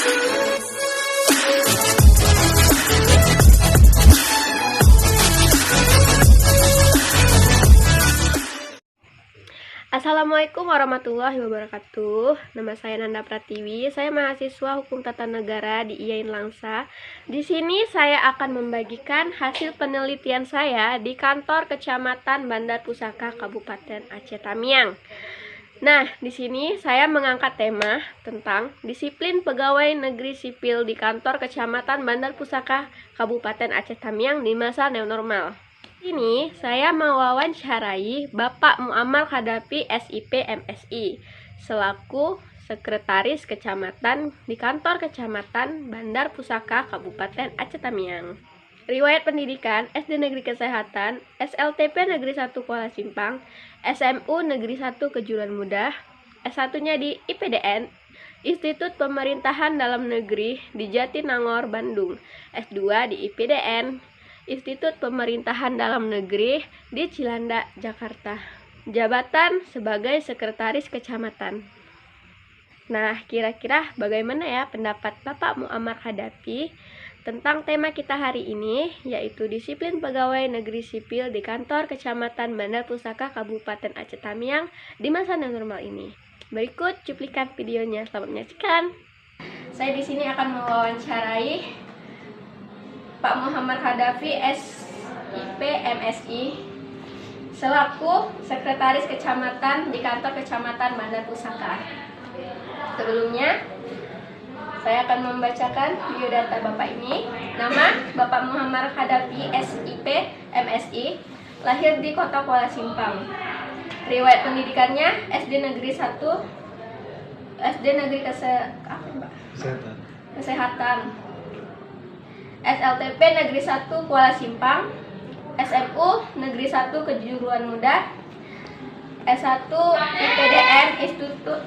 Assalamualaikum warahmatullahi wabarakatuh. Nama saya Nanda Pratiwi. Saya mahasiswa Hukum Tata Negara di IAIN Langsa. Di sini saya akan membagikan hasil penelitian saya di kantor Kecamatan Bandar Pusaka Kabupaten Aceh Tamiang. Nah, di sini saya mengangkat tema tentang disiplin pegawai negeri sipil di kantor Kecamatan Bandar Pusaka Kabupaten Aceh Tamiang di masa new normal. Ini saya mewawancarai Bapak Muammar Khadafi SIP MSI selaku Sekretaris Kecamatan di kantor Kecamatan Bandar Pusaka Kabupaten Aceh Tamiang. Riwayat pendidikan SD Negeri Kesehatan, SLTP Negeri 1 Kuala Simpang, SMU Negeri 1 Kejuruan Muda, S1-nya di IPDN, Institut Pemerintahan Dalam Negeri di Jatinangor, Bandung, S2 di IPDN, Institut Pemerintahan Dalam Negeri di Cilanda, Jakarta. Jabatan sebagai Sekretaris Kecamatan. Nah, kira-kira bagaimana ya pendapat Bapak Muammar Khadafi tentang tema kita hari ini, yaitu disiplin pegawai negeri sipil di kantor Kecamatan Bandar Pusaka Kabupaten Aceh Tamiang di masa new normal ini. Berikut cuplikan videonya, selamat menyaksikan. Saya di sini akan mewawancarai Pak Muammar Khadafi SIP MSI selaku Sekretaris Kecamatan di kantor Kecamatan Bandar Pusaka. Sebelumnya, saya akan membacakan biodata Bapak ini. Nama Bapak Muammar Khadafi SIP MSI, lahir di Kota Kuala Simpang. Riwayat pendidikannya SD Negeri 1, SD Negeri Kesehatan, SLTP Negeri 1 Kuala Simpang, SMU Negeri 1 Kejuruan Muda, S1 IPDN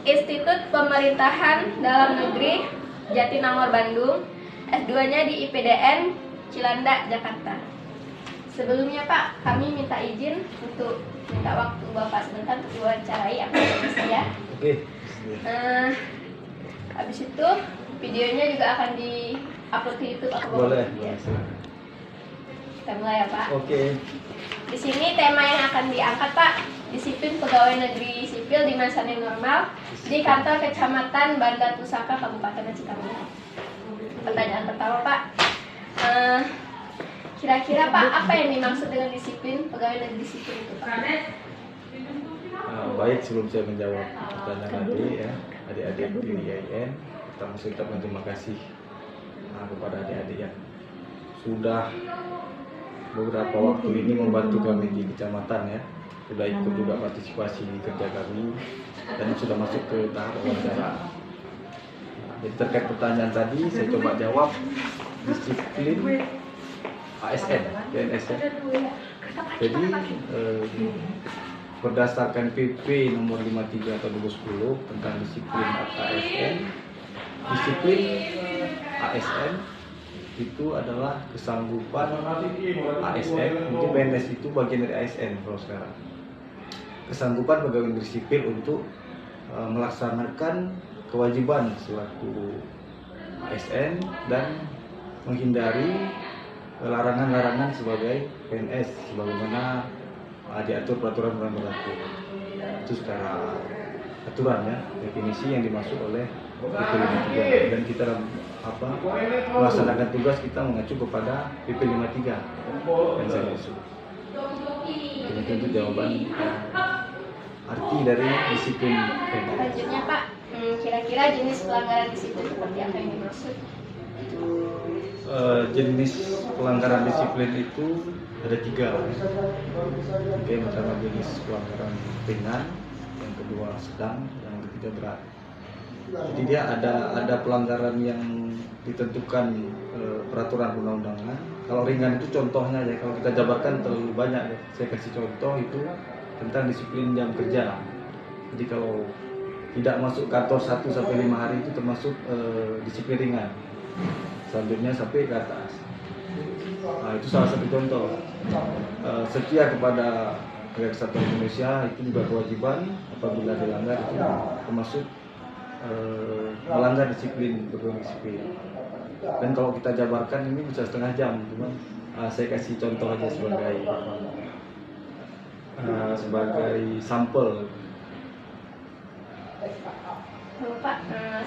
Institut Pemerintahan Dalam Negeri Jatinangor, Bandung, S2-nya di IPDN Cilanda, Jakarta. Sebelumnya Pak, kami minta izin untuk minta waktu Bapak sebentar untuk diwawancarai akademi saya. Oke. Habis itu videonya juga akan di-upload ke YouTube atau boleh. Ya. Kita mulai ya Pak. Oke. Di sini tema yang akan diangkat Pak, disiplin pegawai negeri sipil di masa new normal di kantor Kecamatan Bandar Pusaka Kabupaten Aceh Tamiang. Pertanyaan pertama Pak, kira-kira Pak apa yang dimaksud dengan disiplin pegawai negeri sipil itu Pak? Baik, sebelum saya menjawab pertanyaan tadi ya, adik-adik di IAIN, kita mesti ucapkan terima kasih kepada adik-adik yang sudah beberapa waktu ini membantu kami di kecamatan ya, sudah ikut juga partisipasi di kerja kami dan sudah masuk ke tahap wawancara. Jadi terkait pertanyaan tadi saya coba jawab disiplin ASN, PNS ya. Jadi berdasarkan PP nomor 53 atau 2010 tentang disiplin ASN, disiplin ASN itu adalah kesanggupan ASN, mungkin PNS itu bagian dari ASN kalau sekarang. Kesanggupan pegawai negeri sipil untuk melaksanakan kewajiban selaku ASN dan menghindari larangan-larangan sebagai PNS sebagaimana diatur peraturan berlaku. Itu secara aturan ya, definisi yang dimaksud oleh PP 53 dan kita melaksanakan tugas kita mengacu kepada PP 53 yang saya maksud. Demikian itu jawaban arti dari disiplin PNS. Selanjutnya Pak, kira-kira jenis pelanggaran disiplin seperti apa yang dimaksud? Jenis pelanggaran disiplin itu ada 3. Oke, pertama jenis pelanggaran ringan, yang kedua sedang, yang ketiga berat. Jadi dia ada pelanggaran yang ditentukan peraturan undang-undangan. Kalau ringan itu contohnya ya, kalau kita jabarkan terlalu banyak ya. Saya kasih contoh itu tentang disiplin jam kerja. Jadi kalau tidak masuk kantor 1 sampai 5 hari itu termasuk disiplin ringan. Selanjutnya sampai ke atas. Nah, itu salah satu contoh. Setia kepada Negara Kesatuan Indonesia itu juga kewajiban, apabila dilanggar itu termasuk melanggar disiplin, berpegang disiplin. Dan kalau kita jabarkan ini bisa setengah jam, cuman saya kasih contoh aja sebagai sampel. Lalu Pak,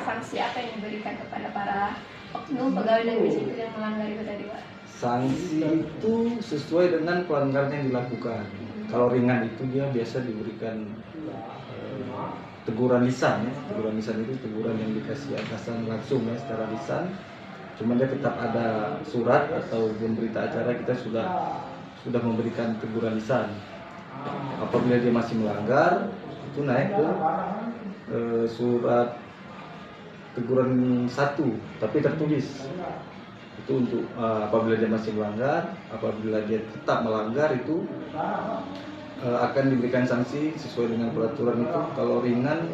sanksi apa yang diberikan kepada para oknum pegawai negeri sipil yang melanggar itu tadi Pak? Sanksi itu sesuai dengan pelanggaran yang dilakukan. Kalau ringan itu dia biasa diberikan teguran lisan ya. Teguran lisan itu teguran yang dikasih atasan langsung ya secara lisan. Cuman dia tetap ada surat atau berita acara kita sudah memberikan teguran lisan. Apabila dia masih melanggar itu naik ke surat teguran 1 tapi tertulis. Itu untuk apabila dia masih melanggar, apabila dia tetap melanggar itu akan diberikan sanksi sesuai dengan peraturan itu. Kalau ringan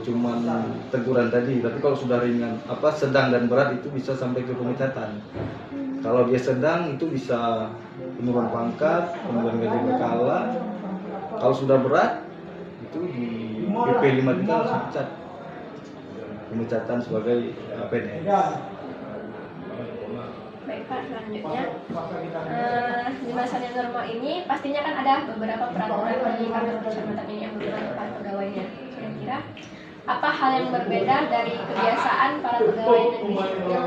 cuman teguran tadi, tapi kalau sudah ringan sedang dan berat itu bisa sampai ke pemecatan. Kalau dia sedang itu bisa penurunan pangkat, penurunan gaji berkala. Kalau sudah berat itu di PP 5 kita langsung pecat, pemecatan sebagai PNS. Baik Pak, selanjutnya di masa yang normal ini pastinya kan ada beberapa peraturan di kantor kecamatan ini yang berlaku para pegawainya. Kira-kira apa hal yang berbeda dari kebiasaan para pegawai negeri sipil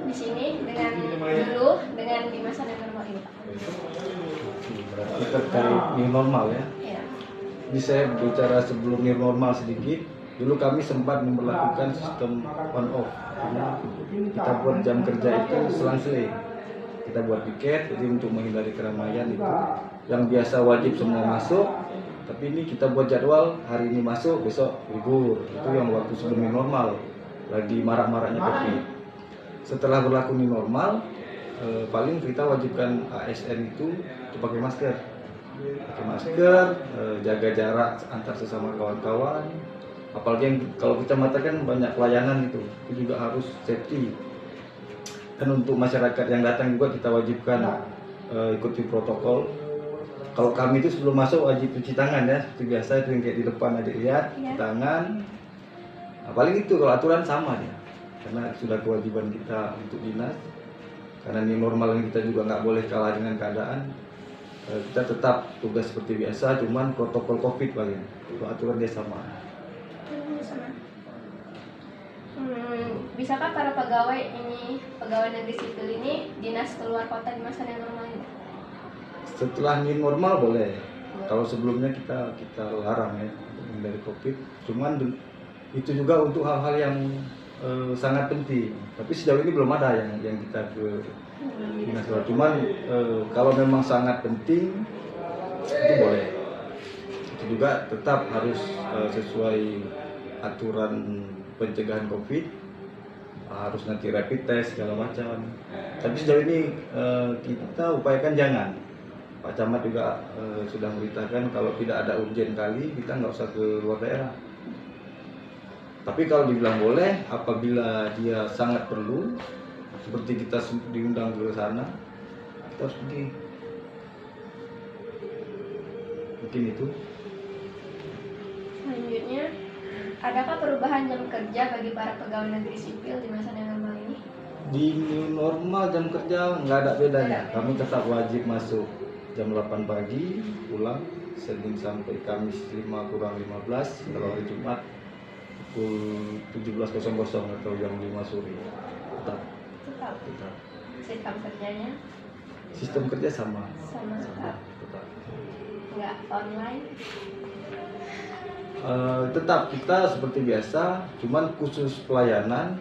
di sini dengan dulu dengan di masa yang normal ini Pak? Berarti terkait new normal ya. Iya. Ini saya bicara sebelum new normal sedikit. Dulu kami sempat memperlakukan sistem on off. Kita buat jam kerja itu selang-seling. Kita buat piket, jadi untuk menghindari keramaian itu. Yang biasa wajib semua masuk, tapi ini kita buat jadwal hari ini masuk, besok libur. Itu yang waktu sebelum new normal, lagi marak-maraknya COVID. Setelah berlaku new normal, paling kita wajibkan ASN itu pakai masker. Pakai masker, jaga jarak antar sesama kawan-kawan. Apalagi yang kalau kecamatan kan banyak pelayanan itu juga harus safety. Dan untuk masyarakat yang datang juga kita wajibkan ikuti protokol. Kalau kami itu sebelum masuk wajib cuci tangan ya, seperti biasa itu yang kayak di depan ada lihat, cuci tangan. Nah, paling itu kalau aturan sama ya, karena sudah kewajiban kita untuk dinas. Karena ini normal yang kita juga nggak boleh kalah dengan keadaan. Kita tetap tugas seperti biasa, cuman protokol COVID paling. Kalau aturan dia sama. Bisakah para pegawai negeri sipil ini dinas keluar kota di masa yang normal ini? Setelah new normal boleh. Kalau sebelumnya kita larang ya dari COVID. Cuman itu juga untuk hal-hal yang sangat penting. Tapi sejauh ini belum ada yang kita ke dinas keluar. Cuman kalau memang sangat penting itu boleh. Itu juga tetap harus sesuai aturan pencegahan COVID. Harus nanti rapid test segala macam. Tapi sejauh ini kita upayakan jangan. Pak Camat juga sudah memberitakan kalau tidak ada urgen kali kita nggak usah ke luar daerah. Tapi kalau dibilang boleh, apabila dia sangat perlu, seperti kita diundang ke sana, kita harus pergi. Mungkin itu. Selanjutnya, adakah perubahan jam kerja bagi para pegawai negeri sipil di masa yang normal ini? Di new normal jam kerja nggak ada bedanya. Kami tetap wajib masuk jam 8 pagi, pulang Senin sampai Kamis 5 kurang 15, kalau hari Jumat pukul 17.00 atau jam 5 sore. Tetap. Sistem kerjanya? Sistem kerja sama. Tetap. Nggak online? Tetap kita seperti biasa, cuman khusus pelayanan.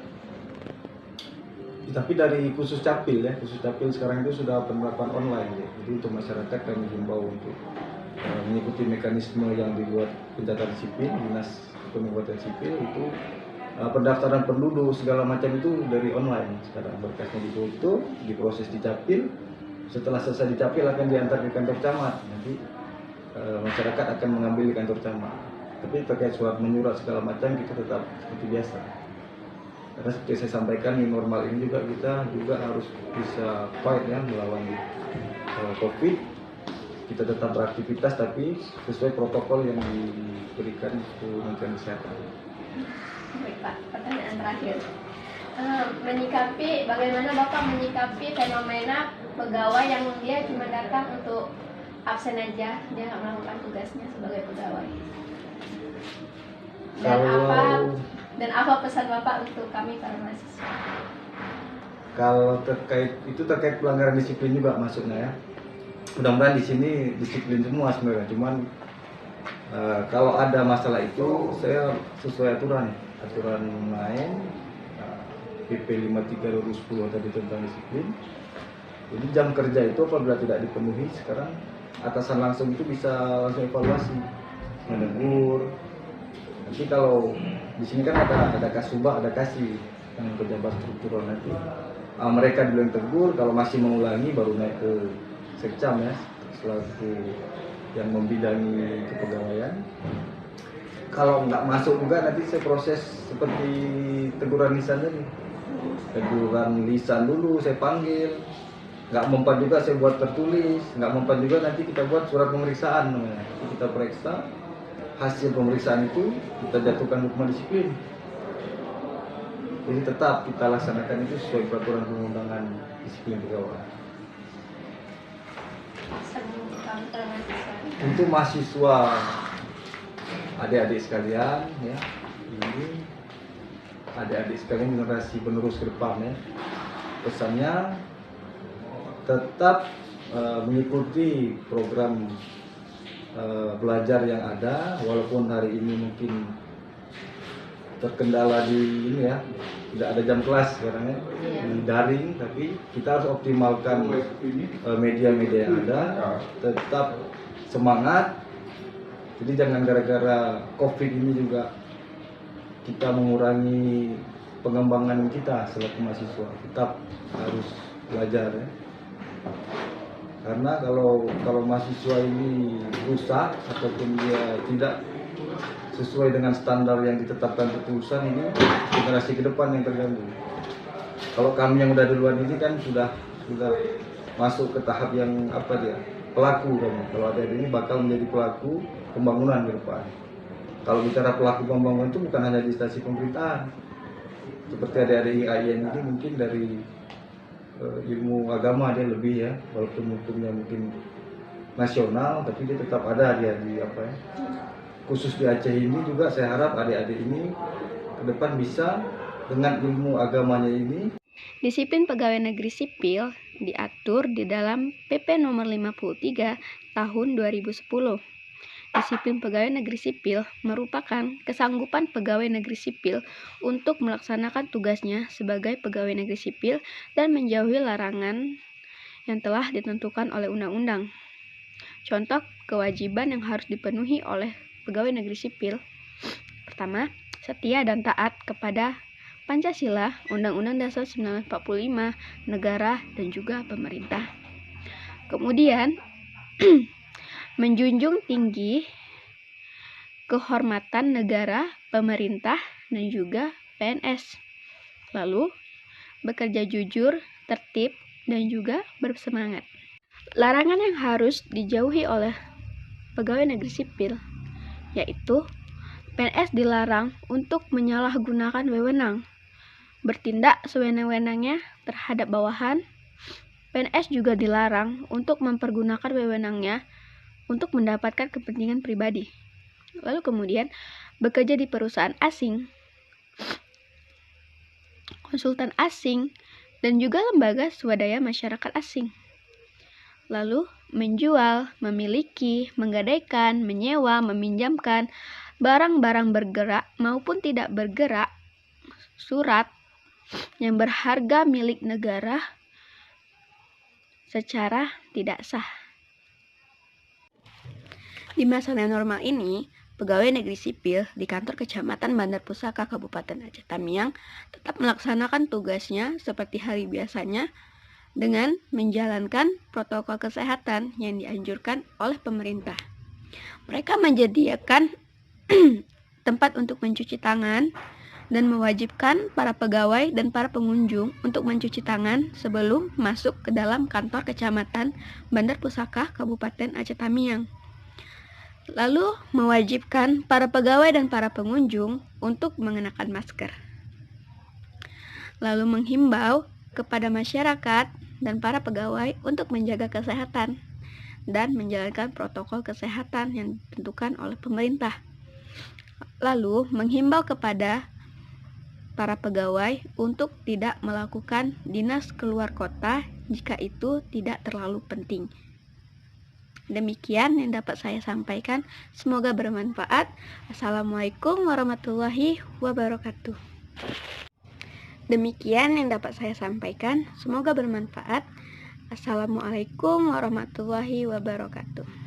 Tapi dari khusus capil ya, khusus capil sekarang itu sudah penerapan online ya. Jadi untuk masyarakat kami himbau untuk mengikuti mekanisme yang dibuat pencatatan sipil, dinas pembuatan sipil itu pendaftaran penduduk segala macam itu dari online. Sekarang berkasnya difoto, diproses di capil. Setelah selesai di capil akan diantar ke kantor camat. Nanti masyarakat akan mengambil di kantor camat. Tapi terkait surat menyurat segala macam kita tetap seperti biasa. Karena seperti saya sampaikan di normal ini juga kita juga harus bisa fight ya melawan COVID. Kita tetap beraktivitas tapi sesuai protokol yang diberikan Kementerian Kesehatan. Baik Pak, pertanyaan terakhir. Bagaimana Bapak menyikapi fenomena pegawai yang dia cuma datang untuk absen aja, dia nggak melakukan tugasnya sebagai pegawai? Dan apa pesan Bapak untuk kami para mahasiswa? Kalau terkait pelanggaran disiplin juga masuknya ya. Mudah-mudahan di sini disiplin semua sebenarnya. Cuman kalau ada masalah itu saya sesuai aturan main PP 53 2010 tadi tentang disiplin. Jadi jam kerja itu apabila tidak dipenuhi sekarang atasan langsung itu bisa langsung evaluasi, menegur. Nanti kalau di sini kan ada kasubag, ada kasih yang pejabat struktural nanti. Mereka dulu yang tegur, kalau masih mengulangi baru naik ke sekcam ya, selaku yang membidangi kepegawaian. Kalau nggak masuk juga nanti saya proses seperti teguran lisan tadi. Teguran lisan dulu saya panggil, nggak mempan juga saya buat tertulis, nggak mempan juga nanti kita buat surat pemeriksaan namanya. Kita periksa, hasil pemeriksaan itu kita jatuhkan hukuman disiplin. Jadi tetap kita laksanakan itu sesuai peraturan perundangan disiplin pegawai. Untuk mahasiswa, adik-adik sekalian ya, ini adik-adik sekalian generasi penerus ke depan ya, pesannya tetap mengikuti program belajar yang ada, walaupun hari ini mungkin terkendala di ini ya, tidak ada jam kelas sekarang ya, di daring, tapi kita harus optimalkan media-media yang ada, tetap semangat. Jadi jangan gara-gara COVID ini juga kita mengurangi pengembangan kita selaku mahasiswa. Tetap harus belajar ya. Karena kalau mahasiswa ini rusak ataupun dia tidak sesuai dengan standar yang ditetapkan ketulusan, ini generasi ke depan yang terganggu. Kalau kami yang udah duluan ini kan sudah masuk ke tahap yang pelaku kami. Kalau ada ini bakal menjadi pelaku pembangunan ke depan. Kalau bicara pelaku pembangunan itu bukan hanya di instansi pemerintahan. Seperti adik-adik IAIN ini mungkin dari ilmu agama dia lebih ya, walaupun hukumnya mungkin nasional, tapi dia tetap ada dia di khusus di Aceh ini juga. Saya harap adik-adik ini ke depan bisa dengan ilmu agamanya ini. Disiplin pegawai negeri sipil diatur di dalam PP nomor 53 tahun 2010. Disiplin pegawai negeri sipil merupakan kesanggupan pegawai negeri sipil untuk melaksanakan tugasnya sebagai pegawai negeri sipil dan menjauhi larangan yang telah ditentukan oleh undang-undang. Contoh kewajiban yang harus dipenuhi oleh pegawai negeri sipil. Pertama, setia dan taat kepada Pancasila, Undang-Undang Dasar 1945, negara, dan juga pemerintah. Kemudian, menjunjung tinggi kehormatan negara, pemerintah, dan juga PNS. Lalu, bekerja jujur, tertib, dan juga bersemangat. Larangan yang harus dijauhi oleh pegawai negeri sipil yaitu PNS dilarang untuk menyalahgunakan wewenang, bertindak sewenang-wenangnya terhadap bawahan. PNS juga dilarang untuk mempergunakan wewenangnya untuk mendapatkan kepentingan pribadi. Lalu kemudian bekerja di perusahaan asing, konsultan asing, dan juga lembaga swadaya masyarakat asing. Lalu menjual, memiliki, menggadaikan, menyewa, meminjamkan barang-barang bergerak maupun tidak bergerak, surat yang berharga milik negara secara tidak sah. Di masa normal ini, pegawai negeri sipil di kantor Kecamatan Bandar Pusaka Kabupaten Aceh Tamiang tetap melaksanakan tugasnya seperti hari biasanya dengan menjalankan protokol kesehatan yang dianjurkan oleh pemerintah. Mereka menyediakan tempat untuk mencuci tangan dan mewajibkan para pegawai dan para pengunjung untuk mencuci tangan sebelum masuk ke dalam kantor Kecamatan Bandar Pusaka Kabupaten Aceh Tamiang. Lalu mewajibkan para pegawai dan para pengunjung untuk mengenakan masker. Lalu menghimbau kepada masyarakat dan para pegawai untuk menjaga kesehatan dan menjalankan protokol kesehatan yang ditentukan oleh pemerintah. Lalu menghimbau kepada para pegawai untuk tidak melakukan dinas keluar kota jika itu tidak terlalu penting. Demikian yang dapat saya sampaikan. Semoga bermanfaat. Assalamualaikum warahmatullahi wabarakatuh. Demikian yang dapat saya sampaikan. Semoga bermanfaat. Assalamualaikum warahmatullahi wabarakatuh.